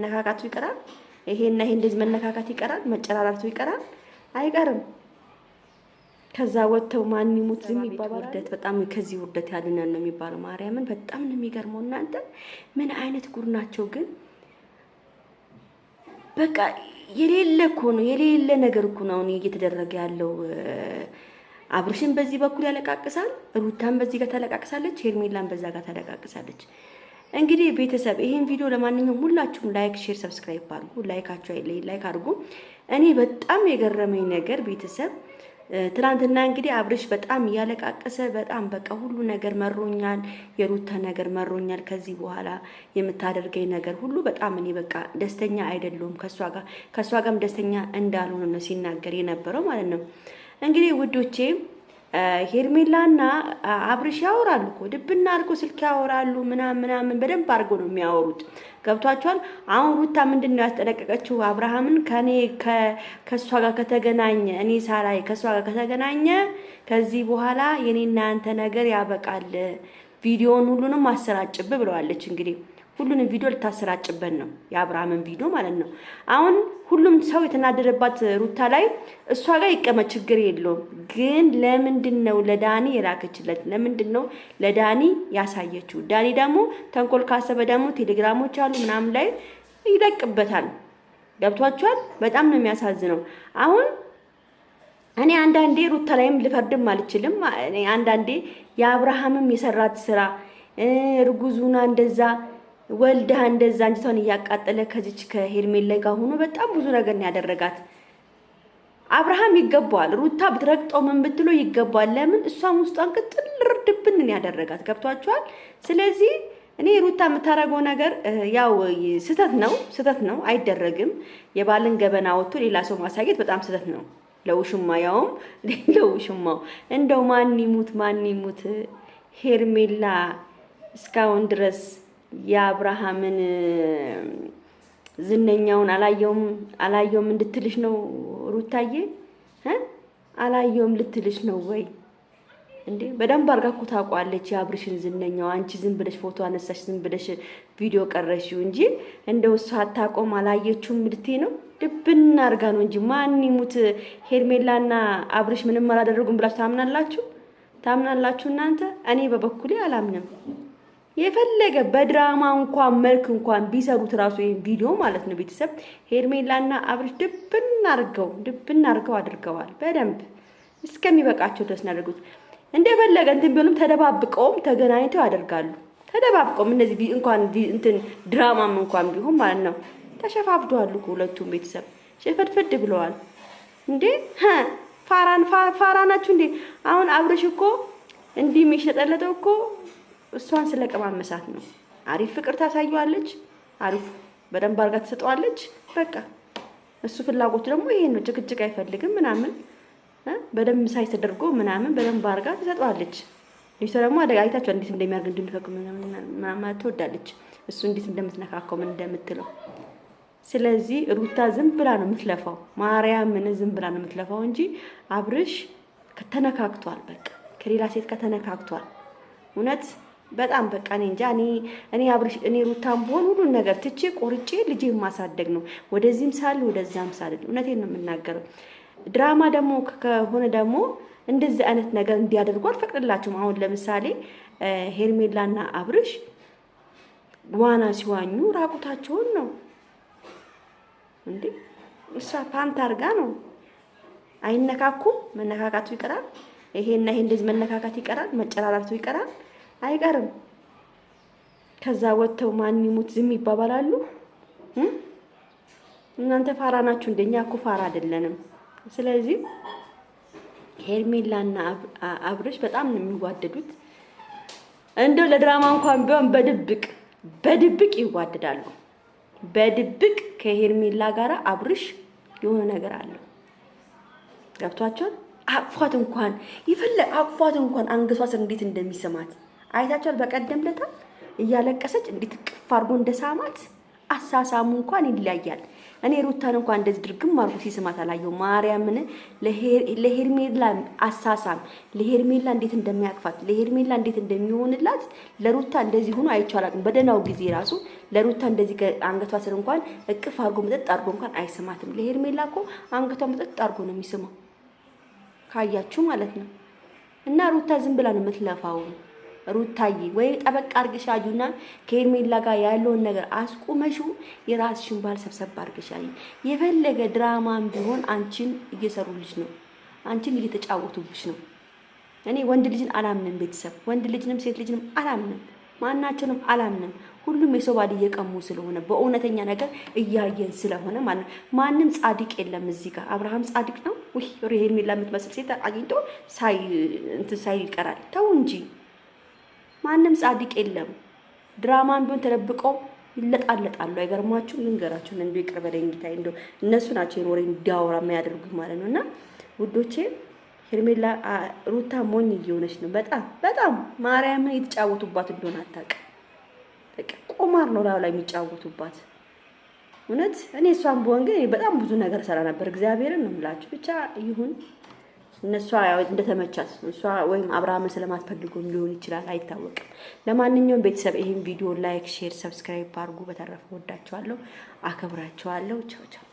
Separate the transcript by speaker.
Speaker 1: መነካካቱ ይቀራል። ይሄና ይሄ እንደዚህ መነካካት ይቀራል። መጨራራቱ ይቀራል አይቀርም። ከዛ ወጥተው ማን ይሙት ዝም ይባባላል። ውርደት በጣም ከዚህ ውርደት ያልነን ነው የሚባለው። ማርያምን በጣም ነው የሚገርመው። እናንተ ምን አይነት ጉር ናቸው ግን? በቃ የሌለ እኮ ነው የሌለ ነገር እኮ ነው እየተደረገ ያለው። አብርሽን በዚህ በኩል ያለቃቅሳል፣ ሩታን በዚህ ጋር ተለቃቅሳለች፣ ሄርሜላን በዛ ጋር ተለቃቅሳለች። እንግዲህ ቤተሰብ ይሄን ቪዲዮ ለማንኛውም ሁላችሁም ላይክ፣ ሼር፣ ሰብስክራይብ አድርጉ። ላይክ አድርጉ። እኔ በጣም የገረመኝ ነገር ቤተሰብ ትናንትና እንግዲህ አብርሽ በጣም ያለቃቀሰ በጣም በቃ ሁሉ ነገር መሮኛል፣ የሩታ ነገር መሮኛል፣ ከዚህ በኋላ የምታደርገኝ ነገር ሁሉ በጣም እኔ በቃ ደስተኛ አይደለሁም፣ ከሷ ጋርም ደስተኛ እንዳልሆነ ነው ሲናገር የነበረው ማለት ነው። እንግዲህ ውዶቼ ሄርሜላና አብርሽ ያወራሉ እኮ ድብና አድርጎ ስልክ ያወራሉ ምናምን በደንብ አድርጎ ነው የሚያወሩት። ገብቷቸዋል። አሁን ሩታ ምንድነው ያስጠነቀቀችው? አብርሃምን ከሷ ጋር ከተገናኘ እኔ ሳላይ ከሷ ጋር ከተገናኘ ከዚህ በኋላ የኔና አንተ ነገር ያበቃል፣ ቪዲዮውን ሁሉንም አሰራጭብ ብለዋለች። እንግዲህ ሁሉንም ቪዲዮ ልታሰራጭበት ነው የአብርሃምን ቪዲዮ ማለት ነው። አሁን ሁሉም ሰው የተናደረባት ሩታ ላይ እሷ ጋር ይቀመጥ ችግር የለውም፣ ግን ለምንድነው ለዳኒ የላከችለት? ለምንድነው ለዳኒ ያሳየችው? ዳኒ ደግሞ ተንኮል ካሰበ ደግሞ ቴሌግራሞች አሉ ምናምን ላይ ይለቅበታል። ገብቷቸዋል። በጣም ነው የሚያሳዝነው። አሁን እኔ አንዳንዴ ሩታ ላይም ልፈርድም አልችልም። እኔ አንዳንዴ የአብርሃምም የሰራት ስራ እርጉዙና እንደዛ ወልዳ እንደዛ አንጀቷን እያቃጠለ ከዚች ከሄርሜላ ጋር ሆኖ በጣም ብዙ ነገር ነው ያደረጋት። አብርሃም ይገባዋል። ሩታ ብትረግጠው ምን ብትሎ ይገባዋል። ለምን እሷም ውስጧን ቅጥል ርድብን ያደረጋት። ገብቷቸዋል። ስለዚህ እኔ ሩታ የምታረገው ነገር ያው ስህተት ነው፣ አይደረግም። የባልን ገበና ወጥቶ ሌላ ሰው ማሳየት በጣም ስህተት ነው። ለውሽማ ያውም ለውሽማው እንደው ማን ይሙት ሄርሜላ እስካሁን ድረስ የአብርሃምን ዝነኛውን አላየውም እንድትልሽ ነው ሩታዬ? አላየውም ልትልሽ ነው ወይ እንዴ? በደንብ አድርጋ እኮ ታውቋለች የአብርሽን ዝነኛው። አንቺ ዝም ብለሽ ፎቶ አነሳሽ፣ ዝም ብለሽ ቪዲዮ ቀረሽው እንጂ እንደው እሷ አታውቀውም አላየችውም ልትይ ነው? ድብና አድርጋ ነው እንጂ ማን ይሙት ሄርሜላና አብርሽ ምንም አላደረጉም ብላችሁ ታምናላችሁ እናንተ? እኔ በበኩሌ አላምንም። የፈለገ በድራማ እንኳን መልክ እንኳን ቢሰሩት ራሱ ይሄን ቪዲዮ ማለት ነው ቤተሰብ ሄርሜላና አብርሽ ድብና አድርገው አድርገዋል። በደንብ እስከሚበቃቸው ድረስ ያደርጉት። እንደፈለገ እንትን ቢሆንም ተደባብቀውም ተገናኝተው ያደርጋሉ። ተደባብቀውም እነዚህ እንኳን እንትን ድራማም እንኳን ቢሆን ማለት ነው ተሸፋፍደዋል እኮ ሁለቱም ቤተሰብ ሸፈድፈድ ብለዋል። እንዴ ፋራ ናችሁ እንዴ? አሁን አብርሽ እኮ እንዲህ የሚሸጠለጠው እኮ እሷን ስለቀማመሳት ነው። አሪፍ ፍቅር ታሳየዋለች፣ አሪፍ በደንብ አድርጋ ትሰጠዋለች። በቃ እሱ ፍላጎቱ ደግሞ ይሄ ነው። ጭቅጭቅ አይፈልግም ምናምን በደንብ ሳይ ተደርጎ ምናምን በደንብ አድርጋ ትሰጠዋለች። ልጅቷ ደግሞ አይታችሁ እንዴት እንደሚያርግ እንድንፈቅ ምናምን ትወዳለች። እሱ እንዴት እንደምትነካከው ምን እንደምትለው። ስለዚህ ሩታ ዝም ብላ ነው የምትለፋው። ማርያምን ዝም ብላ ነው የምትለፋው እንጂ አብርሽ ከተነካክቷል። በቃ ከሌላ ሴት ጋር ተነካክቷል። እውነት በጣም በቃ እኔ አብርሽ ሩታም ቢሆን ሁሉን ነገር ትቼ ቆርጬ ልጄን ማሳደግ ነው። ወደዚህም ሳል ወደዛም ሳል እውነቴን ነው የምናገረው። ድራማ ደግሞ ከሆነ ደግሞ እንደዚህ አይነት ነገር እንዲያደርጉ አልፈቅድላቸውም። አሁን ለምሳሌ ሄርሜላና አብርሽ ዋና ሲዋኙ ራቁታቸውን ነው እንዴ? እሷ ፓንት አድርጋ ነው። አይነካኩም። መነካካቱ ይቀራል። ይሄና ይሄ እንደዚህ መነካካት ይቀራል። መጨራራቱ ይቀራል አይቀርም። ከዛ ወጥተው ማን ይሙት ዝም ይባባላሉ። እናንተ ፋራ ናችሁ እንደኛ እኮ ፋራ አይደለንም። ስለዚህ ሄርሜላና አብርሽ በጣም ነው የሚዋደዱት። እንደው ለድራማ እንኳን ቢሆን በድብቅ ይዋደዳሉ። በድብቅ ከሄርሜላ ጋራ አብርሽ የሆነ ነገር አለው። ገብቷቸው አቅፏት እንኳን አንገቷ ስር እንዴት እንደሚሰማት አይታችኋል። በቀደም ለታ እያለቀሰች እንዴት ቅፍ አድርጎ እንደሳማት አሳሳሙ እንኳን ይለያያል። እኔ ሩታን እንኳን እንደዚህ ድርግም አርጎ ሲስማት አላየው። ማርያምን ለሄርሜላ አሳሳም ለሄርሜላ እንዴት እንደሚያቅፋት ለሄርሜላ እንዴት እንደሚሆንላት ለሩታ እንደዚህ ሆኖ አይቻላልም። በደናው ጊዜ ራሱ ለሩታ እንደዚህ አንገቷ ስር እንኳን እቅፍ አርጎ መጠጥ አርጎ እንኳን አይስማትም። ለሄርሜላ እኮ አንገቷ መጠጥ አርጎ ነው የሚስመው ካያችሁ ማለት ነው። እና ሩታ ዝም ብላ ነው የምትለፋው። ሩታዬ ወይ ጠበቅ አርግሽ አዩና ከሄርሜላ ጋር ያለውን ነገር አስቁመሹ የራስሽን ባል ሰብሰብ አርግሽ አዩ። የፈለገ ድራማም ቢሆን አንቺን እየሰሩልሽ ነው፣ አንቺን እየተጫወቱብሽ ነው። እኔ ወንድ ልጅን አላምንም፣ ቤተሰብ ወንድ ልጅንም ሴት ልጅንም አላምንም፣ ማናቸውንም አላምንም። ሁሉም የሰው ባል እየቀሙ ስለሆነ በእውነተኛ ነገር እያየን ስለሆነ ማለት ማንም ጻድቅ የለም እዚህ ጋር። አብርሃም ጻድቅ ነው ወይ ሄርሜላ የምትመስል ሴት አግኝቶ ሳይ ይቀራል? ተው እንጂ ማንም ጻድቅ የለም። ድራማን ቢሆን ተደብቀው ይለጣለጣሉ። አይገርማችሁም? ልንገራችሁ እንደው ይቅር በለኝ ጌታዬ፣ እንደው እነሱ ናቸው የኖሬ እንዲያወራ የሚያደርጉት ማለት ነውና ውዶቼ፣ ሄርሜላ ሩታ ሞኝ እየሆነች ነው። በጣም ማርያምን የተጫወቱባት እንደሆነ አታውቅም። በቃ ቁማር ነው ላይ የሚጫወቱባት። እውነት እኔ እሷን ብሆን ግን በጣም ብዙ ነገር ሰራ ነበር። እግዚአብሔርን ነው የምላችሁ። ብቻ ይሁን እነሷ እንደተመቻት እሷ ወይም አብርሃምን ስለማትፈልጉም ሊሆን ይችላል፣ አይታወቅም። ለማንኛውም ቤተሰብ ይሄን ቪዲዮ ላይክ፣ ሼር፣ ሰብስክራይብ አድርጉ። በተረፈ ወዳችኋለሁ፣ አከብራችኋለሁ። ቻው ቻው።